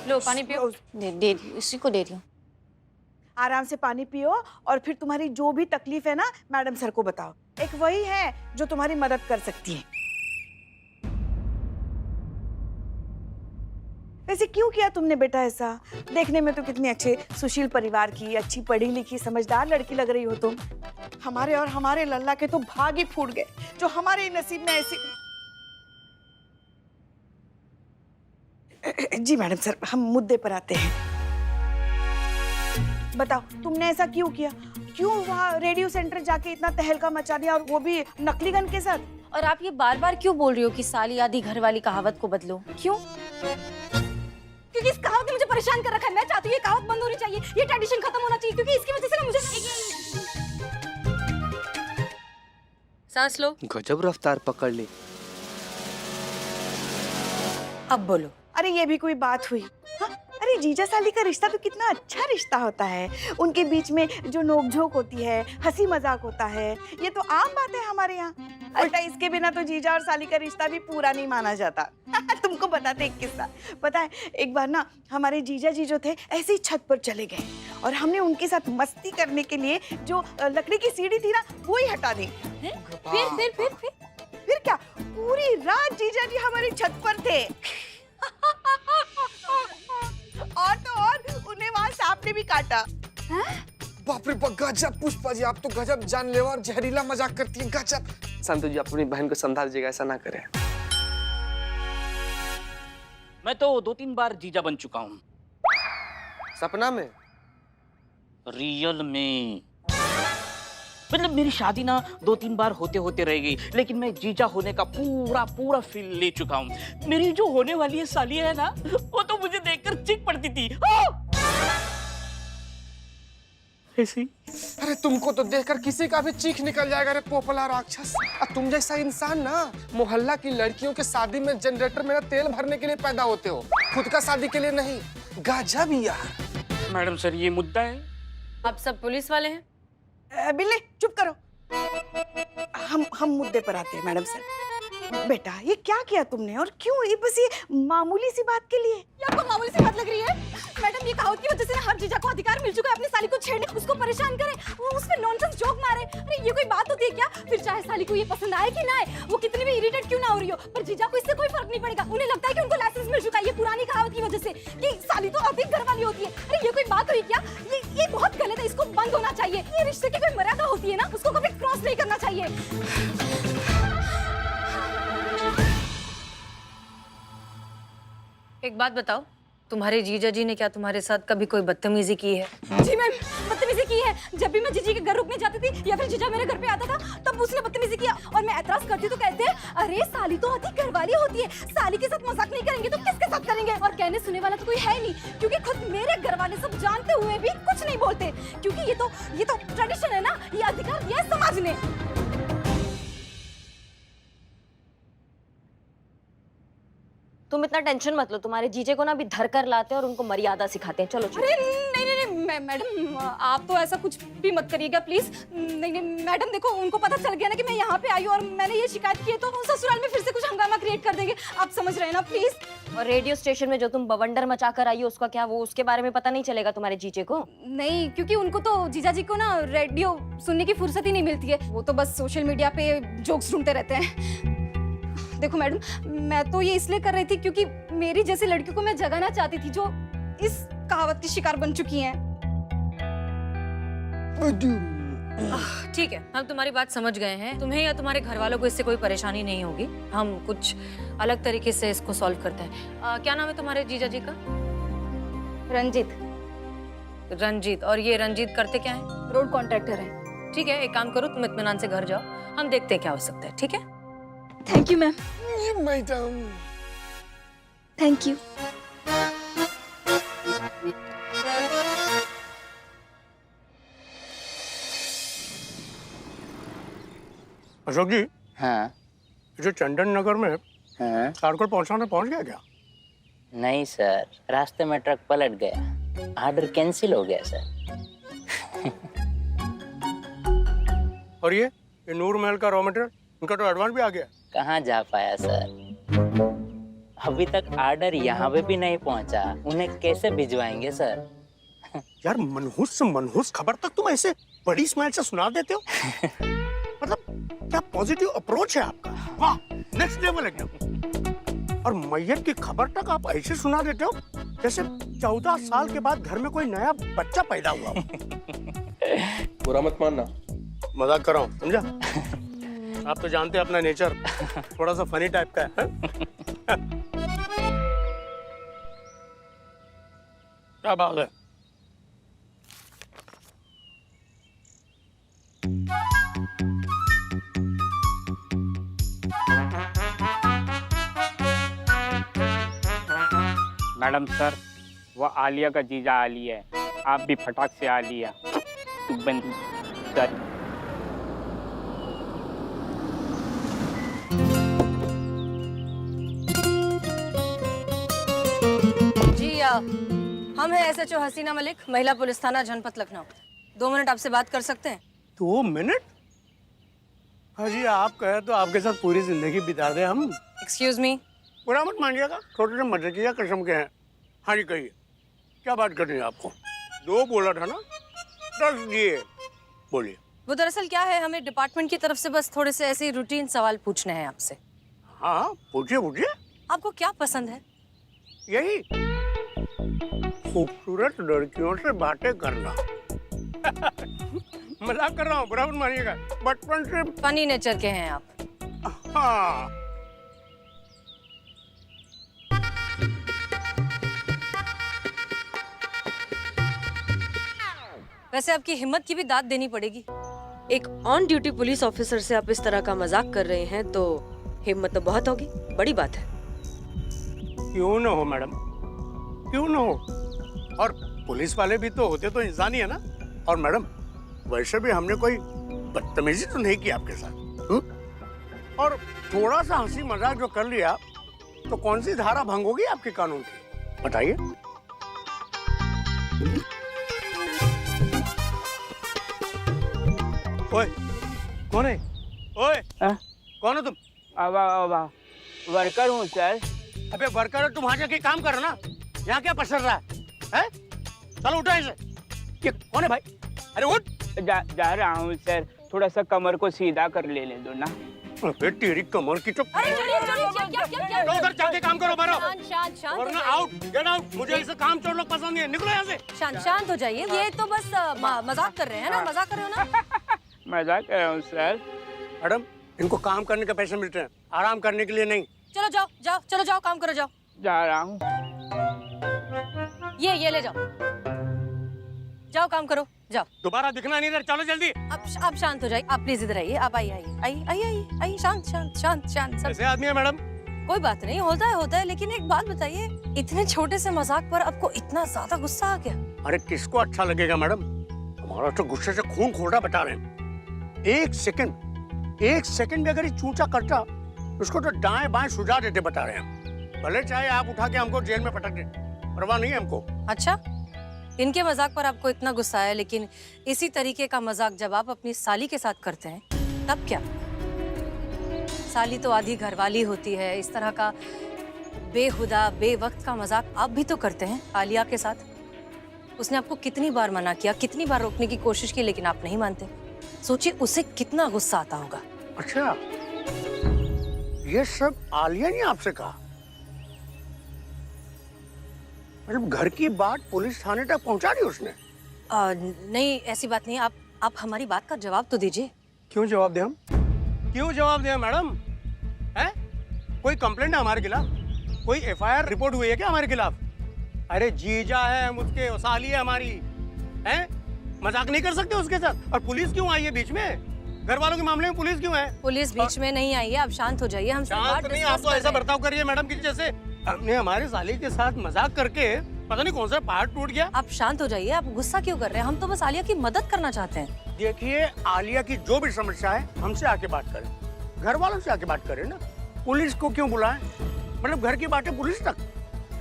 लो पानी पियो। दे इसी को दे रही हूँ। आराम से पानी पियो और फिर तुम्हारी जो भी तकलीफ है ना मैडम सर को बताओ। एक वही है जो तुम्हारी मदद कर सकती है। वैसे क्यों किया तुमने बेटा ऐसा? देखने में तो कितने अच्छे सुशील परिवार की, अच्छी पढ़ी लिखी समझदार लड़की लग रही हो तुम। हमारे और हमारे लल्ला के तो भाग ही फूट गए जो हमारे नसीब में ऐसी। जी मैडम सर, हम मुद्दे पर आते हैं। बताओ तुमने ऐसा क्यों किया? क्यों वहाँ रेडियो सेंटर जाके इतना तहलका मचा दिया और वो भी नकली गन के साथ? और आप ये बार बार क्यों बोल रही हो कि साली आधी घर वाली कहावत को बदलो? क्यों? क्योंकि इस कहावत ने मुझे परेशान कर रखा है। मैं चाहती हूँ ये कहावत बंद होनी चाहिए, ये ट्रेडिशन खत्म होना चाहिए, क्योंकि इसकी वजह से ना मुझे। सांस लो। गजब रफ्तार पकड़ ली। अब बोलो। अरे ये भी कोई बात हुई? हाँ? अरे जीजा साली का रिश्ता तो कितना अच्छा रिश्ता होता है। उनके बीच में जो नोकझोंक होती है, हंसी मजाक होता है, ये तो आम बात है हमारे यहाँ। उल्टा इसके बिना तो जीजा और साली का रिश्ता भी पूरा नहीं माना जाता। तुमको बताते एक किस्सा। पता है एक बार ना हमारे जीजा जी जो थे ऐसे ही छत पर चले गए और हमने उनके साथ मस्ती करने के लिए जो लकड़ी की सीढ़ी थी ना वो ही हटा दी। फिर क्या पूरी रात जीजा जी हमारी छत पर थे। और तो और उन्हें वहां सांप ने भी काटा। बाप रे बाप, गजब पुष्पा जी, आप तो गजब जानलेवा और जहरीला मजाक करती हैं। गजब। संतु जी, अपनी बहन को समझा दीजिएगा, ऐसा ना करें। मैं तो 2-3 बार जीजा बन चुका हूँ। सपना में? रियल में। मतलब मेरी शादी ना 2-3 बार होते होते रह गई, लेकिन मैं जीजा होने का पूरा फील ले चुका हूँ। मेरी जो होने वाली है साली है ना, वो तो मुझे देखकर चीख पड़ती थी। ऐसी। अरे तुमको तो देखकर किसी का भी चीख निकल जाएगा रे पोपला राक्षस। तुम जैसा इंसान ना मोहल्ला की लड़कियों के शादी में जनरेटर में तेल भरने के लिए पैदा होते हो, खुद का शादी के लिए नहीं। गजब यार। मैडम सर, ये मुद्दा है। आप सब पुलिस वाले हैं? बिल्ले चुप करो। हम मुद्दे पर आते हैं मैडम सर। बेटा ये क्या किया तुमने और क्यों? ये बस ये मामूली सी बात के लिए? ये आपको मामूली सी बात लग रही है? मैडम ये कहावत की वजह से हर जीजा को अधिकार मिल चुका है अपनी साली को छेड़ने, उसको परेशान करे, वो उस पे नॉनसेंस जोक मारे। अरे ये कोई बात होती है क्या? फिर चाहे साली को ये पसंद आए कि ना आए, वो कितनी भी इरिटेट क्यों ना हो रही हो, पर जीजा को इससे कोई फर्क नहीं पड़ेगा। उन्हें लगता है कि उनको लाइसेंस मिल चुका है ये पुरानी कहावत की वजह से कि साली तो अधिक घर वाली होती है। अरे ये कोई बात हुई क्या? ये बहुत गलत है, इसको बंद होना चाहिए। ये रिश्ते की कोई मर्यादा होती है ना, उसको कभी क्रॉस नहीं करना चाहिए। एक बात बताओ, तुम्हारे जीजा जी ने क्या तुम्हारे साथ कभी कोई बदतमीजी की है? जी मैम, बदतमीजी की है। जब भी मैं जीजी के घर रुकने जाती थी या फिर जीजा मेरे घर पे आता था तब उसने बदतमीजी किया और मैं एतराज करती तो कहते हैं अरे साली तो आती घरवाली होती है, साली के साथ मजाक नहीं करेंगे तो किसके साथ करेंगे? और कहने सुनने वाला तो कोई है नहीं, क्योंकि खुद मेरे घर वाले सब जानते हुए भी कुछ नहीं बोलते, क्योंकि ये तो ट्रेडिशन है ना, ये अधिकार दिया है समाज ने। तुम इतना टेंशन मत लो, तुम्हारे जीजे को ना अभी धर कर लाते हैं और उनको मर्यादा सिखाते हैं। चलो अरे नहीं मैडम, आप तो ऐसा कुछ भी मत करिएगा प्लीज। नहीं मैडम, देखो उनको पता चल गया ना कि मैं यहाँ पे आई हूँ और मैंने ये शिकायत की है, तो ससुराल में फिर से कुछ हंगामा क्रिएट कर देंगे। आप समझ रहे हैं ना प्लीज? और रेडियो स्टेशन में जो तुम बवंडर मचा कर आई हो उसका क्या, वो उसके बारे में पता नहीं चलेगा तुम्हारे जीजे को? नहीं, क्योंकि उनको तो जीजा जी को ना रेडियो सुनने की फुर्सत ही नहीं मिलती है, वो तो बस सोशल मीडिया पे जोक्स ढूंढते रहते हैं। देखो मैडम, मैं तो ये इसलिए कर रही थी क्योंकि मेरी जैसी लड़कियों को मैं जगाना चाहती थी जो इस कहावत की शिकार बन चुकी हैं। ठीक है, हम तुम्हारी बात समझ गए हैं। तुम्हें या तुम्हारे घर वालों को इससे कोई परेशानी नहीं होगी। हम कुछ अलग तरीके से इसको सॉल्व करते हैं। क्या नाम है तुम्हारे जीजा जी का? रंजीत। और ये रंजीत करते क्या है? रोड कॉन्ट्रैक्टर है। ठीक है, एक काम करो, तुम इत्मीनान से घर जाओ, हम देखते हैं क्या हो सकता है। ठीक है? Thank you ma'am. Madam thank you. Ashok ji, हाँ जो चंदन नगर में हाँ। कारकोल पहुंचाने पहुंच गया क्या? नहीं सर, रास्ते में ट्रक पलट गया, ऑर्डर कैंसिल हो गया सर। और ये नूर महल का रॉ मटेरियल, उनका तो एडवांस भी आ गया। कहाँ जा पाया सर, अभी तक ऑर्डर यहाँ पे भी नहीं पहुँचा, उन्हें कैसे भिजवाएंगे सर? यार मनहूस खबर तक तुम ऐसे बड़ी स्माइल से सुना देते हो। मतलब क्या पॉजिटिव अप्रोच है आपका, वाह नेक्स्ट लेवल एकदम। और मैयत की खबर तक आप ऐसे सुना देते हो जैसे 14 साल के बाद घर में कोई नया बच्चा पैदा हुआ हो। बुरा मत मानना, मजाक कर रहा हूँ, समझा? आप तो जानते हैं अपना नेचर थोड़ा सा फनी टाइप का है। क्या बात है? मैडम सर, वो आलिया का जीजा आली है, आप भी फटाक से आलिया बंदी सर। जी हम हैं SHO हसीना मलिक, महिला पुलिस थाना जनपद लखनऊ। 2 मिनट आपसे बात कर सकते हैं? 2 मिनट? हाँ जी, आप कहे तो आपके साथ पूरी जिंदगी बिता दे हम। Excuse me. बुरा मत मानिएगा, छोटे से मजे किया कसम के हैं। हाँ जी कहिए, क्या बात करनी है आपको? 2 बोला था ना, 10 दिए, बोलिए। वो दरअसल क्या है, हमें डिपार्टमेंट की तरफ से बस थोड़े से ऐसे रूटीन सवाल पूछने हैं आपसे। हाँ पूछिए पूछिए। आपको क्या पसंद है? यही खूबसूरत लड़कियों से बातें करना। मजाक कर रहा हूँ, बुरा मत मानिएगा, बचपन से। फनी नेचर के हैं आप। हाँ। वैसे आपकी हिम्मत की भी दाद देनी पड़ेगी। एक ऑन ड्यूटी पुलिस ऑफिसर से आप इस तरह का मजाक कर रहे हैं तो हिम्मत तो बहुत होगी, बड़ी बात है। क्यों ना हो मैडम, क्यों ना हो। और पुलिस वाले भी तो होते तो इंसान ही है ना। और मैडम वैसे भी हमने कोई बदतमीजी तो नहीं की आपके साथ। और थोड़ा सा हंसी मजाक जो कर लिया तो कौन सी धारा भंग होगी आपके कानून की, बताइए। ओए कौन है? ओए कौन हो तुम? वर्कर हूँ सर। अबे वर्कर, तुम वहां जाके काम करो ना, यहाँ क्या पसर रहा है? चलो उठो इसे। ये कौन है भाई? अरे उठ। जा रहा हूँ सर, थोड़ा सा कमर को सीधा कर ले दो ना। अबे तेरी कमर की तो। अरे क्या तो उधर जाके काम करो, मारो। शांत वरना आउट, गेट आउट। मुझे ऐसे काम चोर लोग पसंद नहीं है, निकलो यहाँ से। शांत हो जाइए। ये तो बस मजाक कर रहे हैं ना, मजाक कर रहे हो ना? मजाक कर रहा हूँ सर। मैडम इनको काम करने के पैसे मिलते हैं, आराम करने के लिए नहीं। चलो जाओ काम करो, जाओ। जा रहा हूँ। ये ले जाओ काम करो, जाओ। दोबारा दिखना नहीं इधर, चलो जल्दी। आप शांत हो जाइए, आप प्लीज इधर आइए। आप आइए। शांत। कैसे आदमी है मैडम? कोई बात नहीं, होता है। लेकिन एक बात बताइए, इतने छोटे से मजाक पर आपको इतना ज्यादा गुस्सा आ गया? अरे किसको अच्छा लगेगा मैडम, हमारा तो गुस्से से खून खोटा बता रहे हैं। एक सेकंड भी अगर ये चूचा करता उसको तो दाएं बाएं सुझा देते, बता रहे हैं। भले चाहे आप उठा के हमको जेल में पटक दे, परवाह नहीं है हमको। अच्छा, इनके मजाक पर आपको इतना गुस्सा है, लेकिन इसी तरीके का मजाक जब आप अपनी साली के साथ करते हैं तब क्या? साली तो आधी घरवाली होती है। इस तरह का बेहुदा बेवक्त का मजाक आप भी तो करते हैं आलिया के साथ। उसने आपको कितनी बार मना किया, कितनी बार रोकने की कोशिश की, लेकिन आप नहीं मानते। सोचिए उसे कितना गुस्सा आता होगा। अच्छा, ये सब आलिया ने आपसे कहा? मतलब घर की बात पुलिस थाने तक पहुंचा दी उसने? नहीं, ऐसी बात नहीं। आप हमारी बात का जवाब तो दीजिए। क्यों जवाब दें हम? क्यों जवाब दें मैडम? है कोई कंप्लेंट है हमारे खिलाफ? कोई FIR रिपोर्ट हुई है क्या हमारे खिलाफ? अरे जीजा है मुझके, साली है हमारी, है? मजाक नहीं कर सकते उसके साथ। और पुलिस क्यों आई है बीच में? घर वालों के मामले में पुलिस क्यों है? पुलिस बीच में नहीं आई है, आप शांत हो जाइए। हम शांत नहीं, आप तो ऐसा बर्ताव करिए मैडम की जैसे हमने हमारे साली के साथ मजाक करके पता नहीं कौन सा पहाड़ टूट गया। आप शांत हो जाइए, आप गुस्सा क्यों कर रहे हैं? हम तो बस आलिया की मदद करना चाहते हैं। देखिए, आलिया की जो भी समस्या है हमसे आके बात करें, घर वालों से आके बात करें ना। पुलिस को क्यों बुलाएं? मतलब घर की बातें पुलिस तक।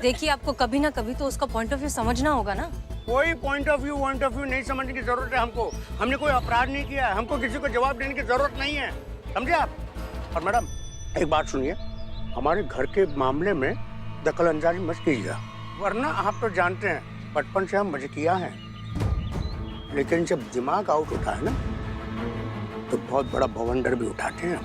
देखिए, आपको कभी ना कभी तो उसका पॉइंट ऑफ व्यू समझना होगा ना। कोई पॉइंट ऑफ व्यू नहीं समझने की जरूरत है हमको। हमने कोई अपराध नहीं किया है, हमको किसी को जवाब देने की जरूरत नहीं है, समझे आप? और मैडम एक बात सुनिए, हमारे घर के मामले में दखल अंदाजी मत कीजिएगा, वरना आप तो जानते हैं बचपन से हम मजकिया हैं, लेकिन जब दिमाग आउट होता है ना तो बहुत बड़ा बवंडर भी उठाते हैं।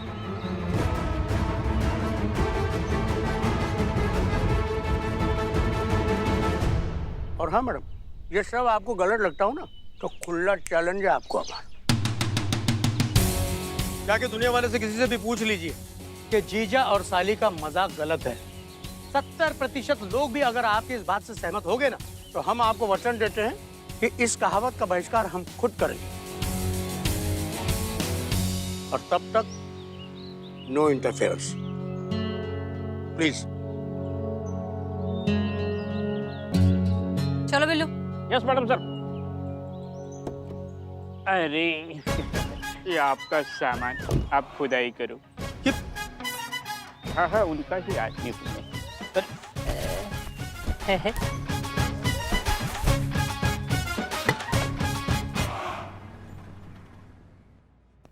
और हाँ मैडम, ये सब आपको गलत लगता हो ना तो खुला चैलेंज है आपको। अब जाके दुनिया वाले से किसी से भी पूछ लीजिए कि जीजा और साली का मजाक गलत है। 70% लोग भी अगर आपकी इस बात से सहमत हो गए ना तो हम आपको वचन देते हैं कि इस कहावत का बहिष्कार हम खुद करेंगे, और तब तक नो इंटरफेरेंस प्लीज। चलो बिल्लू। Yes madam sir. अरे ये आपका सामान, आप खुदाई करो। हाँ हाँ, उनका ही आदमी तुम्हें।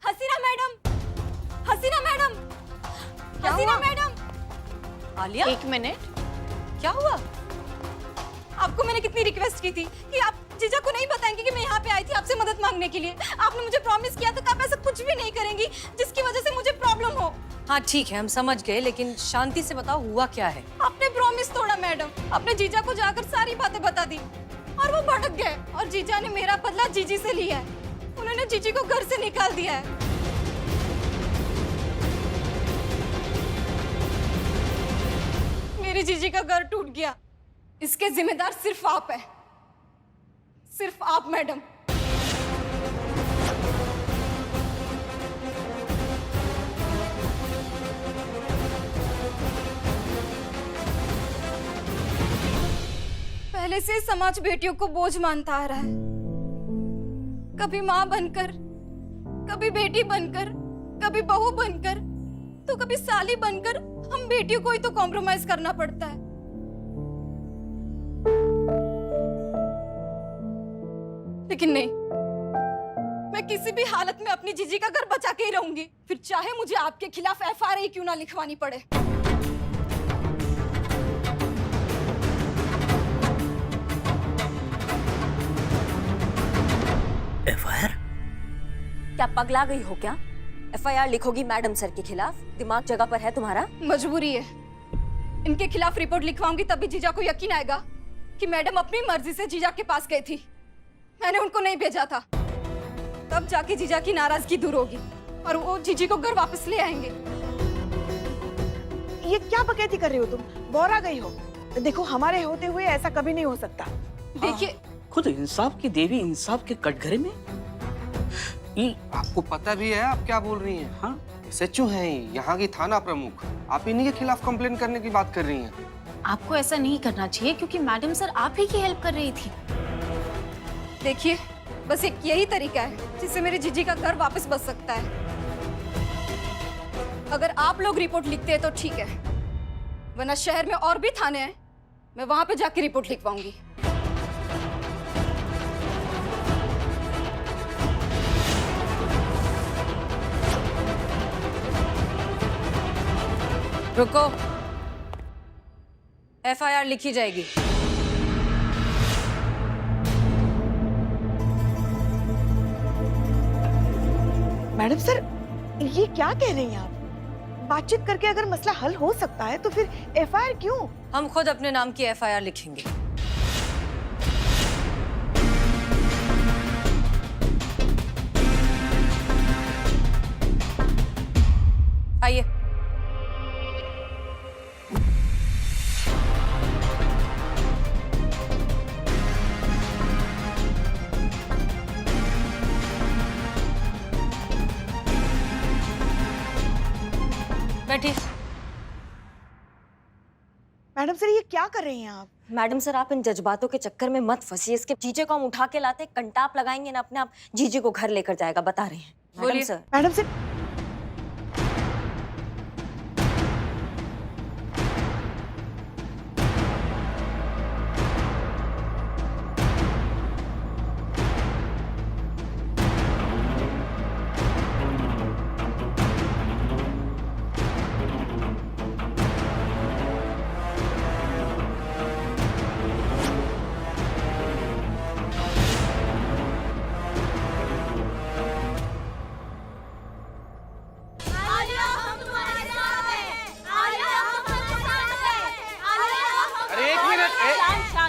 हसीना मैडम, हसीना मैडम, हसीना मैडम। आलिया, एक मिनट, क्या हुआ? आपको मैंने कितनी रिक्वेस्ट की थी कि आप जीजा को नहीं बताएंगे कि मैं यहाँ पे आई थी आपसे मदद मांगने के लिए। आपने मुझे प्रॉमिस किया था कि आप ऐसा कुछ भी नहीं करेंगी जिसकी वजह से मुझे प्रॉब्लम हो। हाँ ठीक है, हम समझ गए, लेकिन शांति से बताओ हुआ क्या है। आपने प्रॉमिस तोड़ा मैडम। अपने जीजा को जाकर सारी बातें बता दी और वो भटक गए, और जीजा ने मेरा बदला जीजी से लिया है। उन्होंने जीजी को घर से निकाल दिया है। मेरी जीजी का घर टूट गया, इसके जिम्मेदार सिर्फ आप हैं, सिर्फ आप मैडम। पहले से समाज बेटियों को बोझ मानता आ रहा है, कभी माँ बनकर, कभी बेटी बनकर, कभी बहू बनकर, तो कभी साली बनकर हम बेटियों को ही तो कॉम्प्रोमाइज करना पड़ता है। लेकिन नहीं, मैं किसी भी हालत में अपनी जीजी का घर बचा के ही रहूंगी, फिर चाहे मुझे आपके खिलाफ एफआईआर क्यों ना लिखवानी पड़े। एफआईआर? क्या पगला गई हो क्या? एफआईआर लिखोगी मैडम सर के खिलाफ? दिमाग जगह पर है तुम्हारा? मजबूरी है, इनके खिलाफ रिपोर्ट लिखवाऊंगी तभी जीजा को यकीन आएगा कि मैडम अपनी मर्जी से जीजा के पास गई थी, मैंने उनको नहीं भेजा था। तब जाके जीजा की नाराजगी दूर होगी और वो जीजी को घर वापस ले आएंगे। ये क्या बकैती कर रही हो तुम? बोर आ गई हो? देखो, हमारे होते हुए ऐसा कभी नहीं हो सकता। देखिए, खुद इंसाफ की देवी इंसाफ के कटघरे में आपको पता भी है आप क्या बोल रही हैं? हाँ, एसएचओ हैं यहाँ की थाना प्रमुख, आप इन्हीं के खिलाफ कंप्लेन करने की बात कर रही हैं। आपको ऐसा नहीं करना चाहिए क्योंकि मैडम सर आप ही की हेल्प कर रही थी। देखिए, बस एक यही तरीका है जिससे मेरी जीजी का घर वापस बच सकता है। अगर आप लोग रिपोर्ट लिखते हैं तो ठीक है, वरना शहर में और भी थाने हैं, मैं वहां पे जाके रिपोर्ट लिखवाऊंगी। रुको, एफआईआर लिखी जाएगी। मैडम सर, ये क्या कह रही हैं आप? बातचीत करके अगर मसला हल हो सकता है तो फिर एफआईआर क्यों? हम खुद अपने नाम की एफआईआर लिखेंगे। आइए। बैठिए। मैडम सर, ये क्या कर रही हैं आप? मैडम सर, आप इन जज्बातों के चक्कर में मत फंसिए। इसके जीजे को हम उठा के लाते, कंटाप लगाएंगे ना, अपने आप जीजे को घर लेकर जाएगा, बता रहे हैं। मैडम बोलिए। सर, मैडम सर,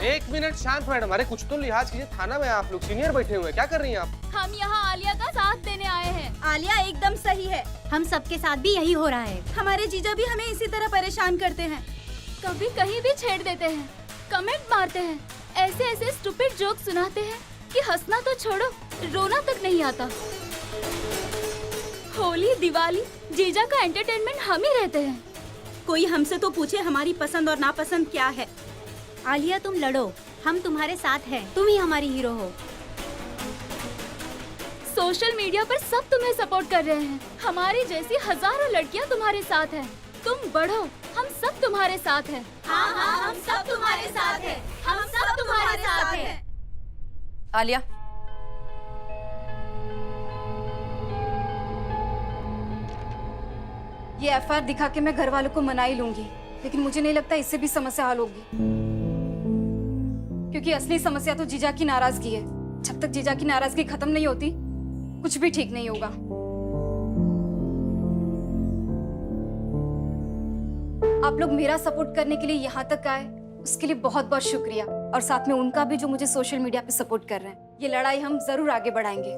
एक मिनट शांत मैडम, अरे कुछ तो लिहाज कीजिए, थाना में आप लोग सीनियर बैठे हुए हैं, क्या कर रही हैं आप? हम यहाँ आलिया का साथ देने आए हैं। आलिया एकदम सही है, हम सबके साथ भी यही हो रहा है। हमारे जीजा भी हमें इसी तरह परेशान करते हैं, कभी कहीं भी छेड़ देते हैं, कमेंट मारते हैं, ऐसे ऐसे स्टूपिड जोक सुनाते हैं कि हंसना तो छोड़ो, रोना तक नहीं आता। होली दिवाली जीजा का एंटरटेनमेंट हम ही रहते हैं। कोई हमसे तो पूछे हमारी पसंद और नापसंद क्या है। आलिया तुम लड़ो, हम तुम्हारे साथ हैं, तुम ही हमारी हीरो हो। सोशल मीडिया पर सब तुम्हें सपोर्ट कर रहे हैं, हमारी जैसी हजारों लड़कियां तुम्हारे साथ हैं। तुम बढ़ो, हम सब तुम्हारे साथ हैं। हाँ हाँ, हम सब तुम्हारे साथ हैं, हम सब तुम्हारे साथ हैं। आलिया, ये एफआईआर दिखा के मैं घर वालों को मना ही लूंगी, लेकिन मुझे नहीं लगता इससे भी समस्या हल होगी, क्योंकि असली समस्या तो जीजा की नाराजगी है। जब तक जीजा की नाराजगी खत्म नहीं होती, कुछ भी ठीक नहीं होगा। आप लोग मेरा सपोर्ट करने के लिए यहाँ तक आए, उसके लिए बहुत बहुत शुक्रिया, और साथ में उनका भी जो मुझे सोशल मीडिया पे सपोर्ट कर रहे हैं। ये लड़ाई हम जरूर आगे बढ़ाएंगे।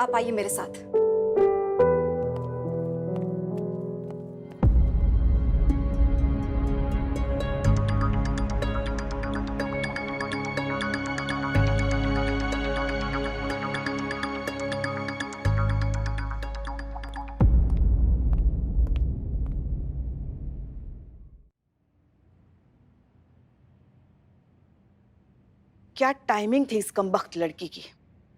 आप आइए मेरे साथ। क्या टाइमिंग थी इस कमबख्त लड़की की,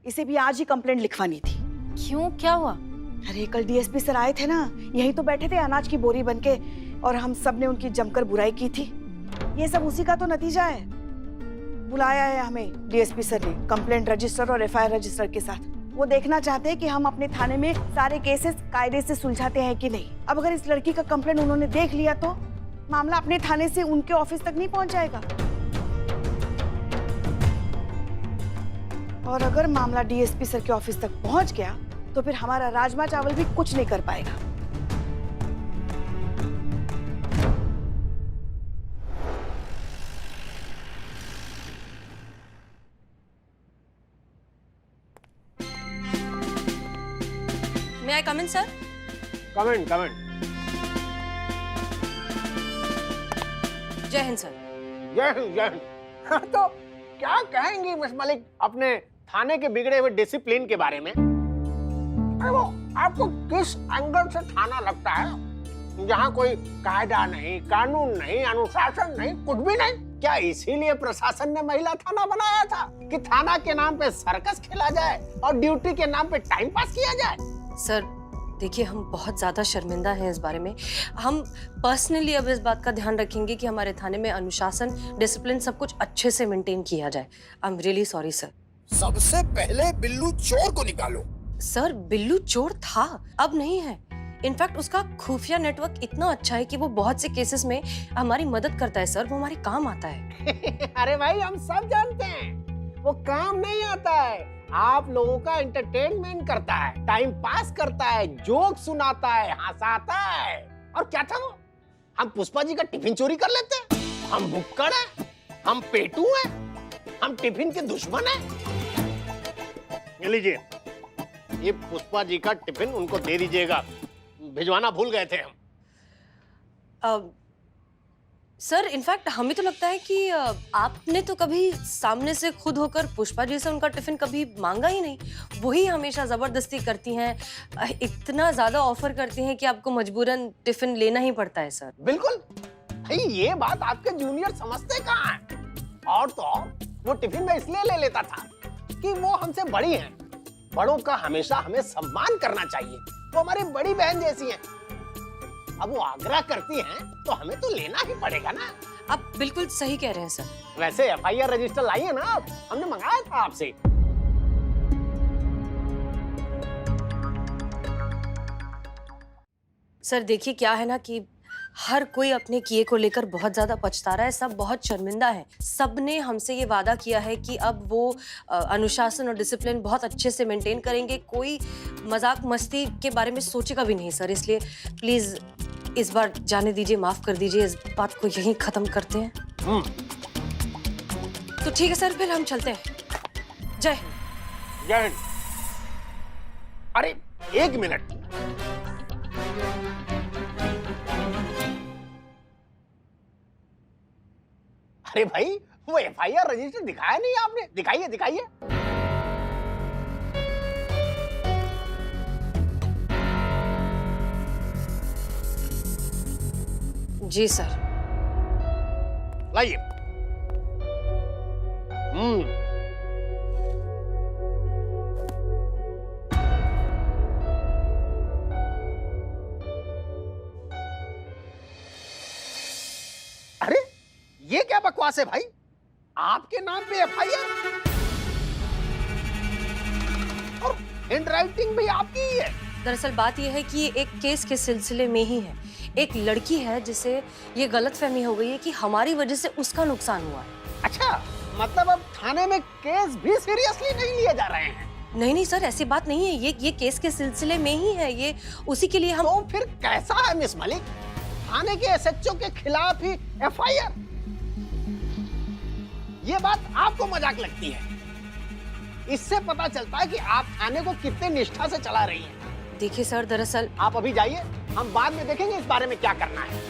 इसे भी आज ही कंप्लेंट लिखवानी थी। क्यों, क्या हुआ? अरे कल डीएसपी सर आए थे ना, यही तो बैठे थे अनाज की बोरी बनके, और हम सब ने उनकी जमकर बुराई की थी। ये सब उसी का तो नतीजा है। बुलाया है हमें डीएसपी सर ने कंप्लेंट रजिस्टर और एफआईआर रजिस्टर के साथ। वो देखना चाहते हैं कि हम अपने थाने में सारे केसेस कायदे से सुलझाते हैं कि नहीं। अब अगर इस लड़की का कंप्लेंट उन्होंने देख लिया तो मामला अपने थाने से उनके ऑफिस तक नहीं पहुंच जाएगा, और अगर मामला डीएसपी सर के ऑफिस तक पहुंच गया तो फिर हमारा राजमा चावल भी कुछ नहीं कर पाएगा। May I come in, sir? Comment comment. जय हिंद सर। जय हिंद जय हिंद। हाँ, तो क्या कहेंगी मिस मलिक अपने थाने के बिगड़े हुए डिसिप्लिन के बारे में? अरे वो आपको किस एंगल से थाना लगता है जहाँ कोई कायदा नहीं, कानून नहीं, अनुशासन नहीं, कुछ भी नहीं? क्या इसीलिए प्रशासन ने महिला थाना बनाया था कि थाना के नाम पे सर्कस खेला जाए और ड्यूटी के नाम पे टाइम पास किया जाए? सर देखिए, हम बहुत ज़्यादा शर्मिंदा हैं इस बारे में। हम पर्सनली अब इस बात का ध्यान रखेंगे कि हमारे थाने में अनुशासन, डिसिप्लिन सब कुछ अच्छे से मेंटेन किया जाए। I am really sorry sir. सबसे पहले बिल्लू चोर को निकालो। सर बिल्लू चोर था, अब नहीं है। इनफैक्ट उसका खुफिया नेटवर्क इतना अच्छा है कि वो बहुत से केसेस में हमारी मदद करता है सर, वो हमारे काम आता है। अरे भाई हम सब जानते हैं वो काम नहीं आता है, आप लोगों का एंटरटेनमेंट करता है, टाइम पास करता है, जोक सुनाता है, हंसाता है। और क्या था वो? हम पुष्पा जी का टिफिन चोरी कर लेते हैं, हम भुक्कड़ हैं, हम पेटू हैं, हम टिफिन के दुश्मन हैं। ये लीजिए, ये पुष्पा जी का टिफिन उनको दे दीजिएगा, भिजवाना भूल गए थे हम। सर इनफैक्ट हमें तो लगता है कि आपने तो कभी सामने से खुद होकर पुष्पा जी से उनका टिफिन कभी मांगा ही नहीं। वही हमेशा जबरदस्ती करती हैं, इतना ज्यादा ऑफर करती हैं कि आपको मजबूरन टिफिन लेना ही पड़ता है सर। बिल्कुल भाई, ये बात आपके जूनियर समझते कहाँ हैं? और तो और वो टिफिन में इसलिए ले लेता था कि वो हमसे बड़ी हैं। बड़ों का हमेशा हमें सम्मान करना चाहिए, वो हमारी बड़ी बहन जैसी हैं। अब वो आग्रह करती हैं तो हमें तो लेना ही पड़ेगा ना। आप बिल्कुल सही कह रहे हैं सर। वैसे एफआईआर रजिस्टर लाई है ना आप? हमने मंगाया था आपसे। सर देखिए क्या है ना कि हर कोई अपने किए को लेकर बहुत ज्यादा पछता रहा है, सब बहुत शर्मिंदा है। सबने हमसे ये वादा किया है कि अब वो अनुशासन और डिसिप्लिन बहुत अच्छे से मेंटेन करेंगे, कोई मजाक मस्ती के बारे में सोचेगा भी नहीं सर। इसलिए प्लीज इस बार जाने दीजिए, माफ कर दीजिए, इस बात को यहीं खत्म करते हैं। तो ठीक है सर, फिर हम चलते हैं। जय हिंद। जय हिंद। अरे 1 मिनट, अरे भाई वो FIR रजिस्टर दिखाया नहीं आपने, दिखाइए दिखाइए। जी सर। लाइए। अरे ये क्या बकवास है भाई, आपके नाम पे FIR और हैंड राइटिंग भी आपकी ही है। दरअसल बात यह है कि ये एक केस के सिलसिले में ही है। एक लड़की है जिसे ये गलतफहमी हो गई है कि हमारी वजह से उसका नुकसान हुआ है। अच्छा, मतलब अब थाने में केस भी सीरियसली नहीं लिए जा रहे हैं? नहीं नहीं सर, ऐसी बात नहीं है। ये केस के सिलसिले में ही है, ये उसी के लिए हम। तो फिर कैसा है मिस मलिक, थाने के SHO के खिलाफ ही FIR? ये बात आपको मजाक लगती है? इससे पता चलता है कि आप थाने को कितने निष्ठा से चला रही हैं। देखिए सर, दरअसल आप अभी जाइए, हम बाद में देखेंगे इस बारे में क्या करना है।